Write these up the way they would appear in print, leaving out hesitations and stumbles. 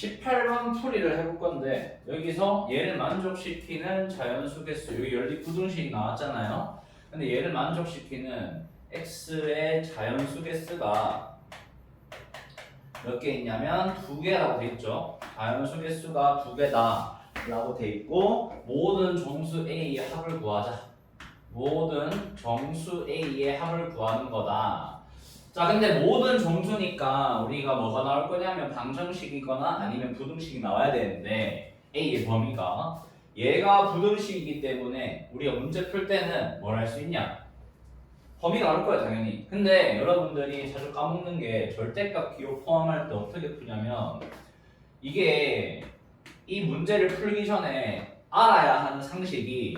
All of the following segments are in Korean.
18번 풀이를 해볼 건데 여기서 얘를 만족시키는 자연수 개수 여기 연립 부등식이 나왔잖아요. 근데 얘를 만족시키는 x의 자연수 개수가 몇 개 있냐면 2개라고 돼 있죠. 자연수 개수가 2개다 라고 돼 있고 모든 정수 A의 합을 구하자. 모든 정수 A의 합을 구하는 거다. 자, 근데 모든 정수니까 우리가 뭐가 나올 거냐면 방정식이거나 아니면 부등식이 나와야 되는데 A의 범위가 얘가 부등식이기 때문에 우리가 문제 풀 때는 뭘 할 수 있냐? 범위가 나올 거야 당연히. 근데 여러분들이 자주 까먹는 게 절대값 기호 포함할 때 어떻게 푸냐면 이게 이 문제를 풀기 전에 알아야 하는 상식이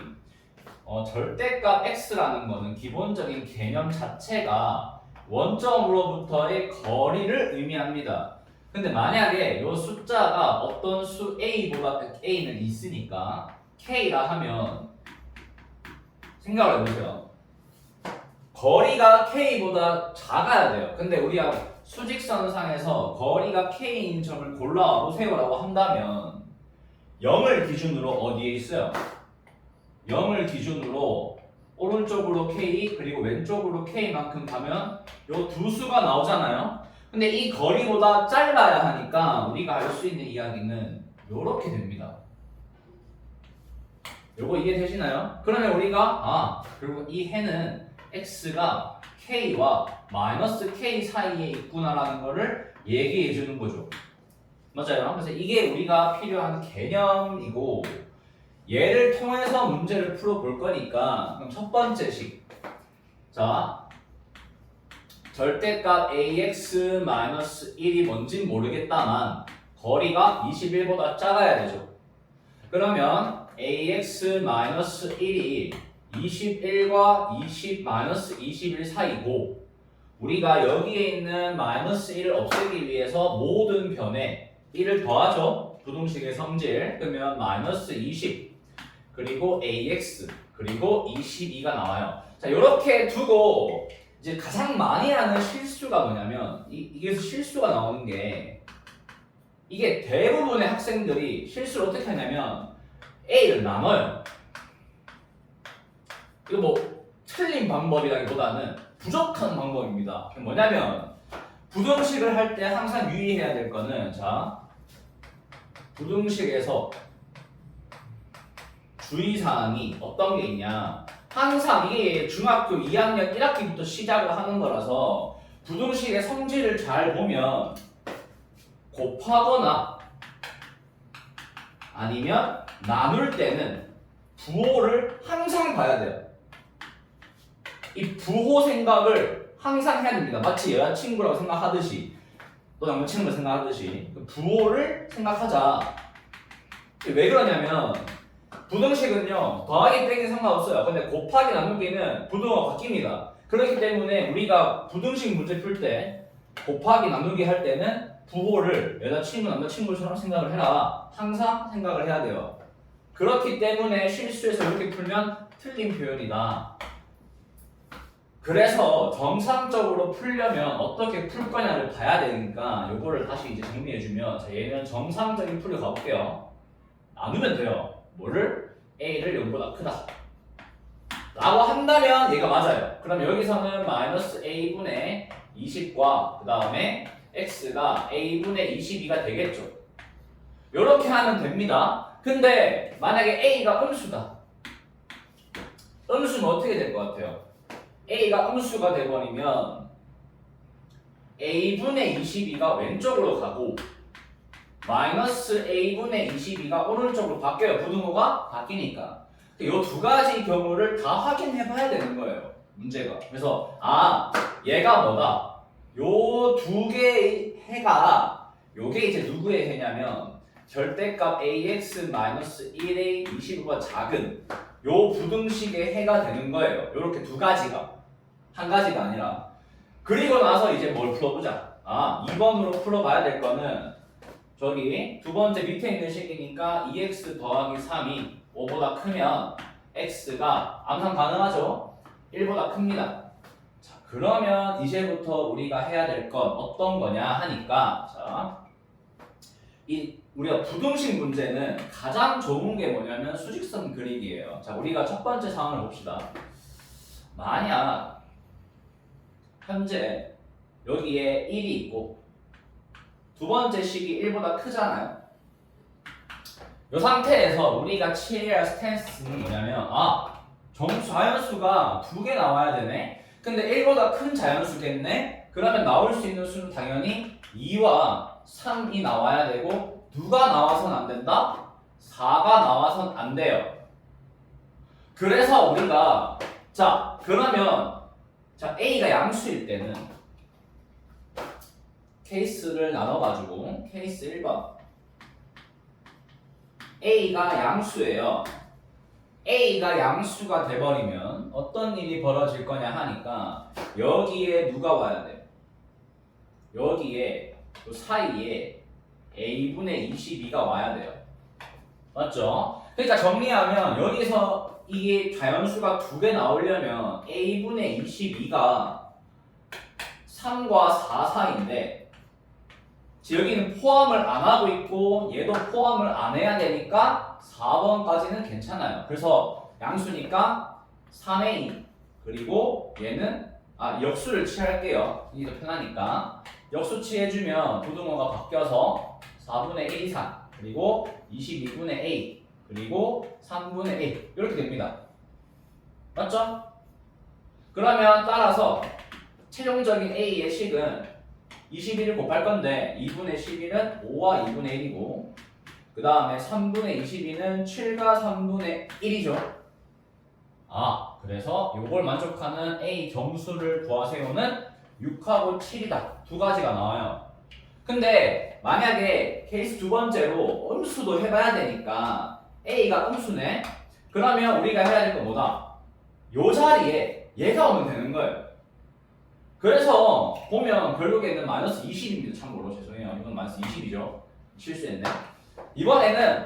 절대값 x라는 거는 기본적인 개념 자체가 원점으로부터의 거리를 의미합니다. 근데 만약에 이 숫자가 어떤 수 a보다 a는 있으니까 k라 하면 생각을 해보세요. 거리가 k보다 작아야 돼요. 근데 우리가 수직선상에서 거리가 k인 점을 골라와 보세요라고 한다면 0을 기준으로 어디에 있어요? 0을 기준으로 오른쪽으로 k 그리고 왼쪽으로 k만큼 가면 요 두 수가 나오잖아요. 근데 이 거리보다 짧아야 하니까 우리가 할 수 있는 이야기는 요렇게 됩니다. 요거 이해되시나요? 그러면 우리가 그리고 이 해는 x가 k와 마이너스 k 사이에 있구나라는 거를 얘기해 주는 거죠. 맞아요. 그래서 이게 우리가 필요한 개념이고 얘를 통해서 문제를 풀어볼 거니까 그럼 첫 번째 식. 자, 절대값 ax-1이 뭔진 모르겠다만 거리가 21보다 작아야 되죠. 그러면 ax-1이 21과 21 사이고 우리가 여기에 있는 마이너스 1을 없애기 위해서 모든 변에 1을 더하죠. 부등식의 성질. 그러면 마이너스 20 그리고 ax 그리고 22가 나와요. 자, 이렇게 두고 이제 가장 많이 하는 실수가 뭐냐면 이게 실수가 나오는 게 이게 대부분의 학생들이 실수를 어떻게 하냐면 a를 나눠요. 이거 뭐 틀린 방법이라기보다는 부족한 방법입니다. 뭐냐면 부등식을 할 때 항상 유의해야 될 거는 자 부등식에서 주의사항이 어떤 게 있냐 항상 이게 중학교 2학년 1학기부터 시작을 하는 거라서 부등식의 성질을 잘 보면 곱하거나 아니면 나눌 때는 부호를 항상 봐야 돼요. 이 부호 생각을 항상 해야 됩니다. 마치 여자친구라고 생각하듯이 또 남자친구를 생각하듯이 부호를 생각하자. 왜 그러냐면 부등식은요 더하기 빼기 상관없어요. 근데 곱하기 나누기는 부등호가 바뀝니다. 그렇기 때문에 우리가 부등식 문제 풀 때 곱하기 나누기 할 때는 부호를 여자친구 남자친구처럼 생각을 해라. 항상 생각을 해야 돼요. 그렇기 때문에 실수해서 이렇게 풀면 틀린 표현이다. 그래서 정상적으로 풀려면 어떻게 풀 거냐를 봐야 되니까 요거를 다시 이제 정리해주면 자, 얘는 정상적인 풀로 가볼게요. 나누면 돼요. 뭐를? a를 0보다 크다 라고 한다면 얘가 맞아요. 그럼 여기서는 마이너스 a분의 20과 그 다음에 x가 a분의 22가 되겠죠. 요렇게 하면 됩니다. 근데 만약에 a가 음수다. 음수는 어떻게 될 것 같아요? a가 음수가 돼버리면 a분의 22가 왼쪽으로 가고 마이너스 a분의 22가 오른쪽으로 바뀌어요. 부등호가 바뀌니까. 이 두 가지 경우를 다 확인해 봐야 되는 거예요. 문제가. 그래서 얘가 뭐다. 요 두 개의 해가 요게 이제 누구의 해냐면 절대값 ax-1의 25가 작은 요 부등식의 해가 되는 거예요. 요렇게 두 가지가. 한 가지가 아니라. 그리고 나서 이제 뭘 풀어보자. 2번으로 풀어봐야 될 거는 저기 두 번째 밑에 있는 식이니까 2x 더하기 3이 5보다 크면 x가 암산 가능하죠? 1보다 큽니다. 자, 그러면 이제부터 우리가 해야 될 건 어떤 거냐 하니까 자, 우리가 부등식 문제는 가장 좋은 게 뭐냐면 수직선 그리기예요. 자, 우리가 첫 번째 상황을 봅시다. 만약 현재 여기에 1이 있고 두 번째 식이 1보다 크잖아요. 이 상태에서 우리가 취해야 할 스탠스는 뭐냐면 자연수가 2개 나와야 되네. 근데 1보다 큰 자연수겠네. 그러면 나올 수 있는 수는 당연히 2와 3이 나와야 되고 누가 나와선 안 된다? 4가 나와선 안 돼요. 그래서 우리가 그러면 A가 양수일 때는 케이스를 나눠가지고 케이스 1번 A가 양수예요. A가 양수가 돼버리면 어떤 일이 벌어질 거냐 하니까 여기에 누가 와야 돼요? 여기에 그 사이에 A분의 22가 와야 돼요. 맞죠? 그러니까 정리하면 여기서 이게 자연수가 2개 나오려면 A분의 22가 3과 4 사이인데 여기는 포함을 안 하고 있고 얘도 포함을 안 해야 되니까 4번까지는 괜찮아요. 그래서 양수니까 3A 그리고 얘는 역수를 취할게요. 이게 더 편하니까 역수 취해주면 부등호가 바뀌어서 4분의 1 이상 그리고 22분의 A 그리고 3분의 A 이렇게 됩니다. 맞죠? 그러면 따라서 최종적인 A의 식은 21을 곱할 건데 2분의 11은 5와 2분의 1이고 그 다음에 3분의 22는 7과 3분의 1이죠. 그래서 이걸 만족하는 A 점수를 구하세요는 6하고 7이다. 두 가지가 나와요. 근데 만약에 케이스 두 번째로 음수도 해봐야 되니까 A가 음수네? 그러면 우리가 해야 될 건 뭐다? 요 자리에 얘가 오면 되는 거예요. 그래서 보면 결국에는 마이너스 20입니다. 참고로 죄송해요. 이건 마이너스 20이죠. 실수했네. 이번에는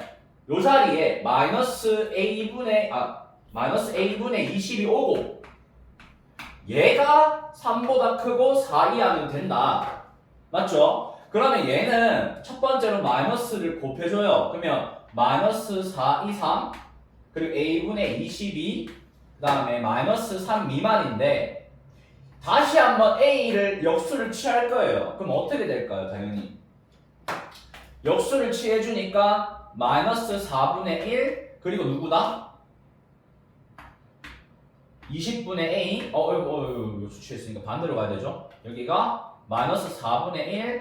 요 자리에 마이너스 A분의 20이 오고 얘가 3보다 크고 4 이하면 된다. 맞죠? 그러면 얘는 첫 번째로 마이너스를 곱해줘요. 그러면 마이너스 4, 2, 3 그리고 A분의 22 그 다음에 마이너스 3 미만인데 다시 한번 A를 역수를 취할 거예요. 그럼 어떻게 될까요? 당연히 역수를 취해주니까 마이너스 4분의 1 그리고 누구다? 20분의 A 역수 취했으니까 반대로 가야 되죠. 여기가 마이너스 4분의 1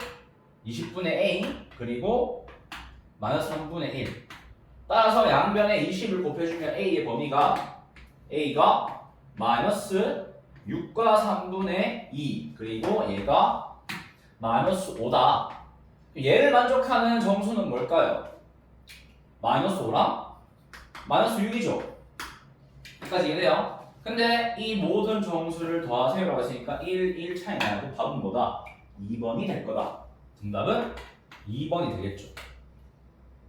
20분의 A 그리고 마이너스 3분의 1 따라서 양변에 20을 곱해주면 A의 범위가 A가 마이너스 6과 3분의 2 그리고 얘가 마이너스 5다. 얘를 만족하는 점수는 뭘까요? 마이너스 5랑 마이너스 6이죠. 여기까지 이해돼요? 근데 이 모든 점수를 더하세요라고 했으니까 1 차이 나고 답은 뭐다? 2번이 될 거다. 정답은 2번이 되겠죠.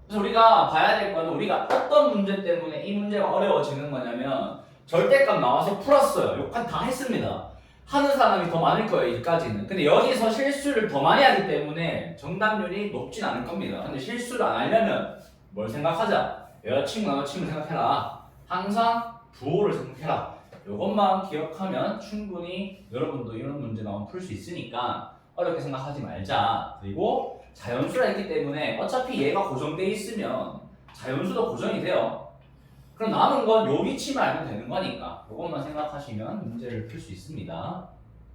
그래서 우리가 봐야 될 거는 우리가 어떤 문제 때문에 이 문제가 어려워지는 거냐면 절대값 나와서 풀었어요. 여기까지 다 했습니다. 하는 사람이 더 많을 거예요. 여기까지는. 근데 여기서 실수를 더 많이 하기 때문에 정답률이 높진 않을 겁니다. 근데 실수를 안 하려면 뭘 생각하자? 여자친구 남자친구 생각해라. 항상 부호를 생각해라. 이것만 기억하면 충분히 여러분도 이런 문제 나오면 풀 수 있으니까 어렵게 생각하지 말자. 그리고 자연수라 했기 때문에 어차피 얘가 고정돼 있으면 자연수도 고정이 돼요. 그럼 남은 건 요 위치만 알면 되는 거니까 이것만 생각하시면 문제를 풀 수 있습니다.